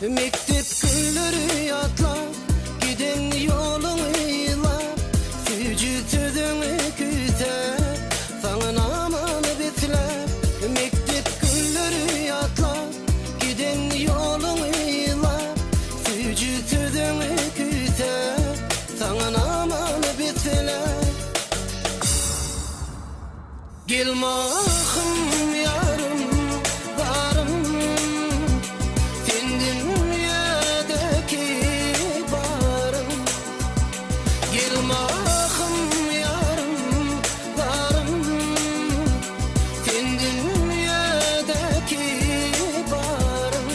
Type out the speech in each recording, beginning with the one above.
Mektep günleri yatla, giden yolunu yıla, sücütüdüğünü küte, sana namanı bitler. Mektep günleri yatla, giden yolunu yıla, sücütüdüğünü küte, sana namanı bitler. Gelmahım yarım, varım, sen dünyadaki barım. Gelmahım yarım, varım, sen dünyadaki barım.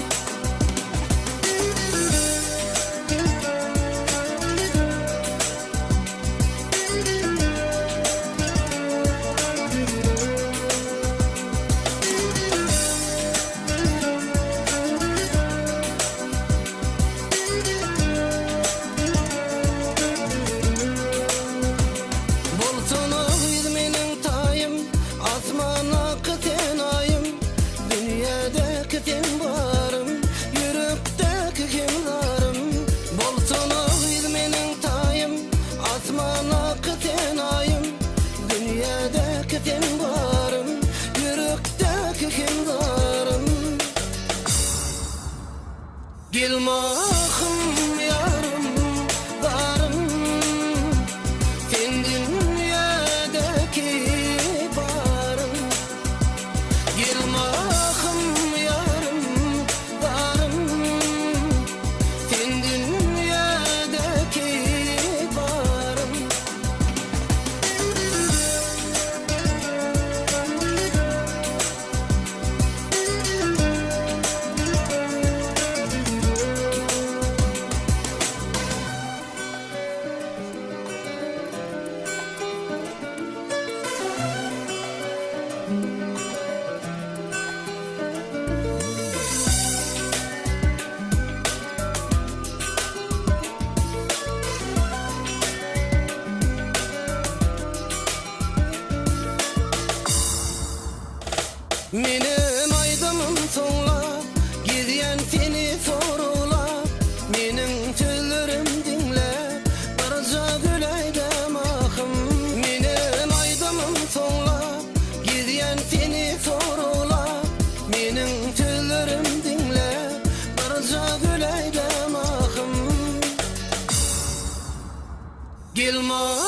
Gelmahım yarım, varım, sen dünyadaki barım. Gelmahım yarım, varım, sen dünyadaki barım. Benim aydamım tonla, gidiyen seni sorula, benim tüllerim dinle, barca güleydem ahım. Benim aydamım tonla, gidiyen seni sorula, benim tüllerim dinle, barca güleydem ahım. Gelmahım